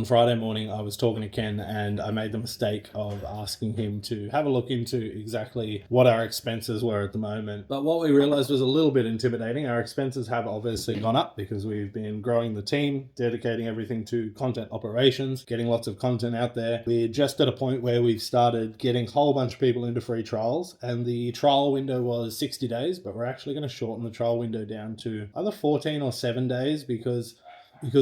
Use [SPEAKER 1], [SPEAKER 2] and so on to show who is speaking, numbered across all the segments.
[SPEAKER 1] On Friday morning, I was talking to Ken and I made the mistake of asking him to have a look into exactly what our expenses were at the moment. But what we realized was a little bit intimidating. Our expenses have obviously gone up because we've been growing the team, dedicating everything to content operations, getting lots of content out there. We're just at a point where we've started getting a whole bunch of people into free trials, and the trial window was 60 days, but we're actually going to shorten the trial window down to either 14 or 7 days because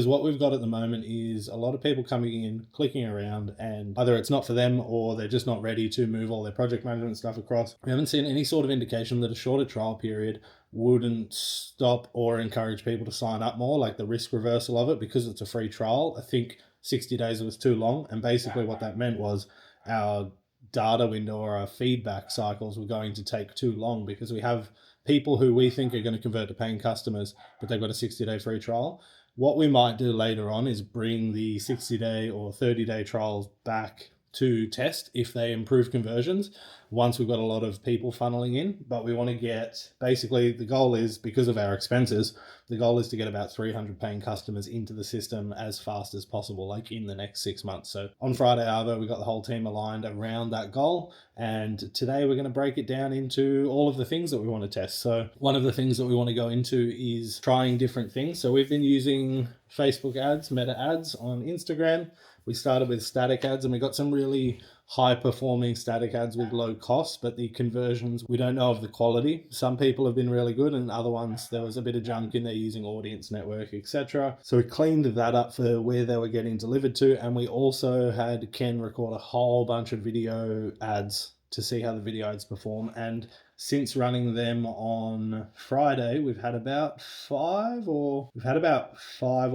[SPEAKER 1] what we've got at the moment is a lot of people coming in, clicking around, and either it's not for them or they're just not ready to move all their project management stuff across. We haven't seen any sort of indication that a shorter trial period wouldn't stop or encourage people to sign up more, like the risk reversal of it, because it's a free trial. I think 60 days was too long, and basically what that meant was our data window or our feedback cycles were going to take too long because we have people who we think are going to convert to paying customers, but they've got a 60-day free trial. What we might do later on is bring the 60-day or 30-day trials back to test if they improve conversions once we've got a lot of people funneling in. But we want to get, basically the goal is, because of our expenses, the goal is to get about 300 paying customers into the system as fast as possible, like in the next 6 months. So on Friday, Arvo, we got the whole team aligned around that goal. And today we're going to break it down into all of the things that we want to test. So one of the things that we want to go into is trying different things. So we've been using Facebook ads, meta ads on Instagram. We started with static ads and we got some really high performing static ads with low cost, but the conversions, we don't know of the quality. Some people have been really good and other ones, there was a bit of junk in there using audience network, etc. So we cleaned that up for where they were getting delivered to. And we also had Ken record a whole bunch of video ads to see how the video ads perform. And since running them on Friday, we've had about five or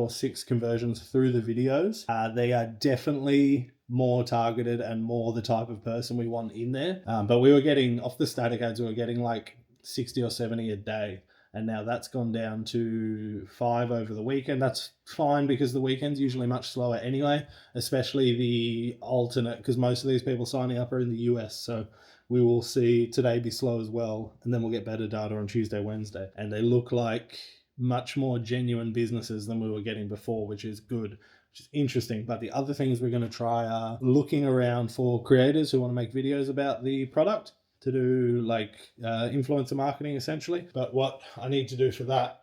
[SPEAKER 1] six conversions through the videos. They are definitely more targeted and more the type of person we want in there. But we were getting, off the static ads, we were getting like 60 or 70 a day. And now that's gone down to 5 over the weekend. That's fine because the weekend's usually much slower anyway, especially the alternate, because most of these people signing up are in the US. So we will see today be slow as well. And then we'll get better data on Tuesday, Wednesday. And they look like much more genuine businesses than we were getting before, which is good, which is interesting. But the other things we're going to try are looking around for creators who want to make videos about the product, to do like influencer marketing essentially. But what I need to do for that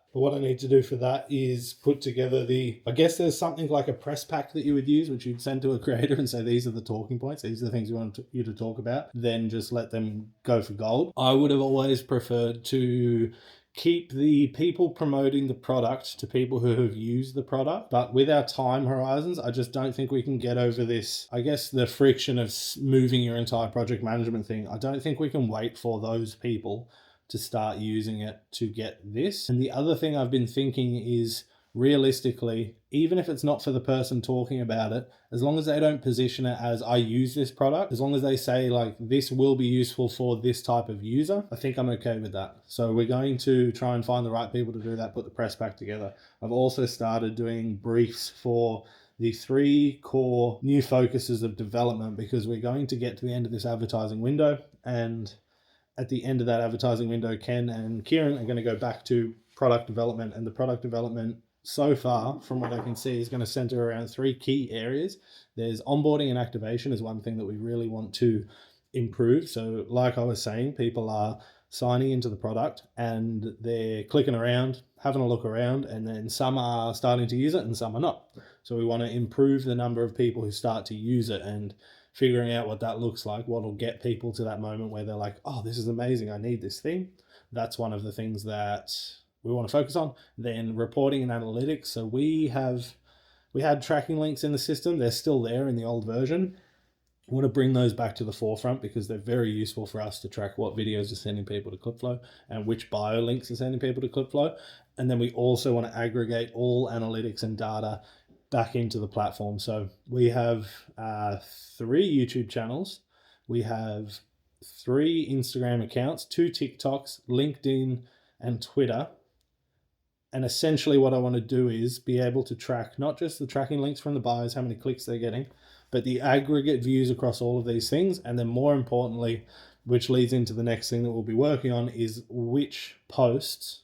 [SPEAKER 1] is put together I guess there's something like a press pack that you would use, which you'd send to a creator and say, these are the talking points, these are the things we want you to talk about, then just let them go for gold. I would have always preferred to keep the people promoting the product to people who have used the product. But with our time horizons, I just don't think we can get over this, I guess, the friction of moving your entire project management thing. I don't think we can wait for those people to start using it to get this. And the other thing I've been thinking is, realistically, even if it's not for the person talking about it, as long as they don't position it as I use this product, as long as they say like this will be useful for this type of user, I think I'm okay with that. So we're going to try and find the right people to do that, put the press back together. I've also started doing briefs for the 3 core new focuses of development, because we're going to get to the end of this advertising window, and at the end of that advertising window, Ken and Kieran are going to go back to product development, and the product development so far, from what I can see, is going to center around 3 key areas. There's onboarding and activation is one thing that we really want to improve. So like I was saying, people are signing into the product and they're clicking around, having a look around, and then some are starting to use it and some are not. So we want to improve the number of people who start to use it, and figuring out what that looks like, what will get people to that moment where they're like, oh, this is amazing, I need this thing. That's one of the things that we want to focus on. Then reporting and analytics. So we had tracking links in the system. They're still there in the old version. We want to bring those back to the forefront because they're very useful for us to track what videos are sending people to Clipflow and which bio links are sending people to Clipflow. And then we also want to aggregate all analytics and data back into the platform. So we have 3 YouTube channels. We have 3 Instagram accounts, 2 TikToks, LinkedIn, and Twitter. And essentially what I want to do is be able to track not just the tracking links from the bios, how many clicks they're getting, but the aggregate views across all of these things. And then more importantly, which leads into the next thing that we'll be working on, is which posts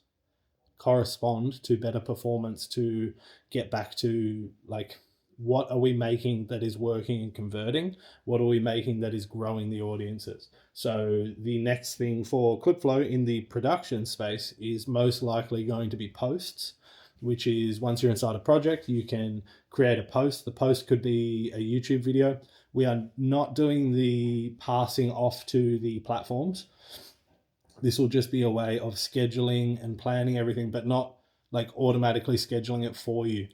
[SPEAKER 1] correspond to better performance to get back to like what are we making that is working and converting? What are we making that is growing the audiences? So the next thing for Clipflow in the production space is most likely going to be posts, which is once you're inside a project, you can create a post. The post could be a YouTube video. We are not doing the passing off to the platforms. This will just be a way of scheduling and planning everything, but not like automatically scheduling it for you.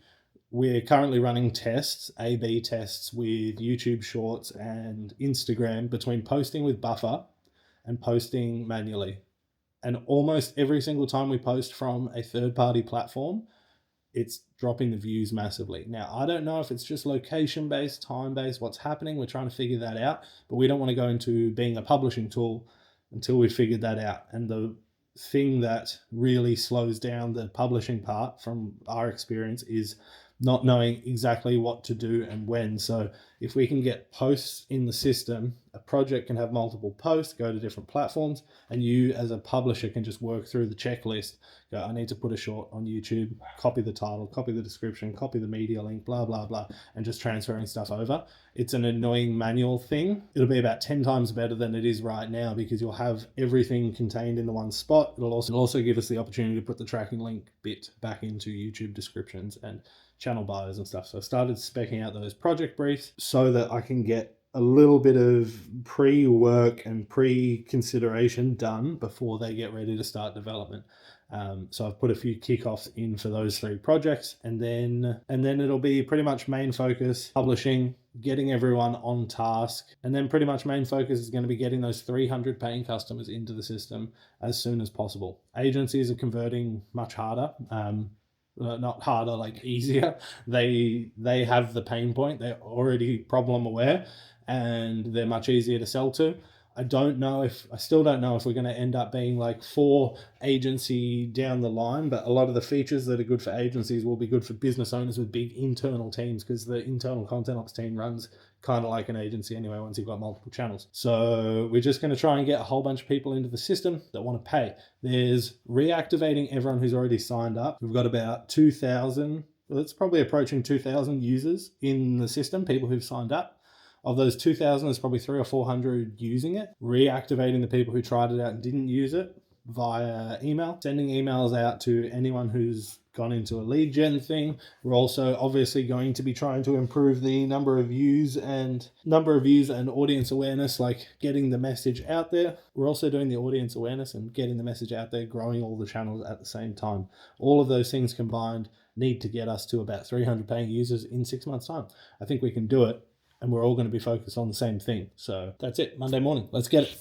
[SPEAKER 1] We're currently running tests, A/B tests with YouTube Shorts and Instagram between posting with Buffer and posting manually. And almost every single time we post from a third-party platform, it's dropping the views massively. Now, I don't know if it's just location-based, time-based, what's happening. We're trying to figure that out, but we don't want to go into being a publishing tool until we've figured that out. And the thing that really slows down the publishing part from our experience is not knowing exactly what to do and when. So if we can get posts in the system, a project can have multiple posts, go to different platforms, and you as a publisher can just work through the checklist. Go, I need to put a short on YouTube, copy the title, copy the description, copy the media link, blah, blah, blah, and just transferring stuff over. It's an annoying manual thing. It'll be about 10 times better than it is right now because you'll have everything contained in the one spot. It'll also give us the opportunity to put the tracking link bit back into YouTube descriptions and channel bios and stuff. So I started speccing out those project briefs so that I can get a little bit of pre-work and pre-consideration done before they get ready to start development. So I've put a few kickoffs in for those 3 projects, and then it'll be pretty much main focus, publishing, getting everyone on task, and then pretty much main focus is going to be getting those 300 paying customers into the system as soon as possible. Agencies are converting much harder. Not harder, like easier. They have the pain point. They're already problem aware and they're much easier to sell to. I still don't know if we're going to end up being like for agency down the line, but a lot of the features that are good for agencies will be good for business owners with big internal teams, because the internal content ops team runs kind of like an agency anyway once you've got multiple channels. So we're just going to try and get a whole bunch of people into the system that want to pay. There's reactivating everyone who's already signed up. We've got about 2,000, well, it's probably approaching 2,000 users in the system, people who've signed up. Of those 2,000, there's probably 300 or 400 using it. Reactivating the people who tried it out and didn't use it via email. Sending emails out to anyone who's gone into a lead gen thing. We're also obviously going to be trying to improve the number of views and audience awareness, like getting the message out there. We're also doing the audience awareness and getting the message out there, growing all the channels at the same time. All of those things combined need to get us to about 300 paying users in 6 months' time. I think we can do it. And we're all going to be focused on the same thing. So that's it. Monday morning. Let's get it.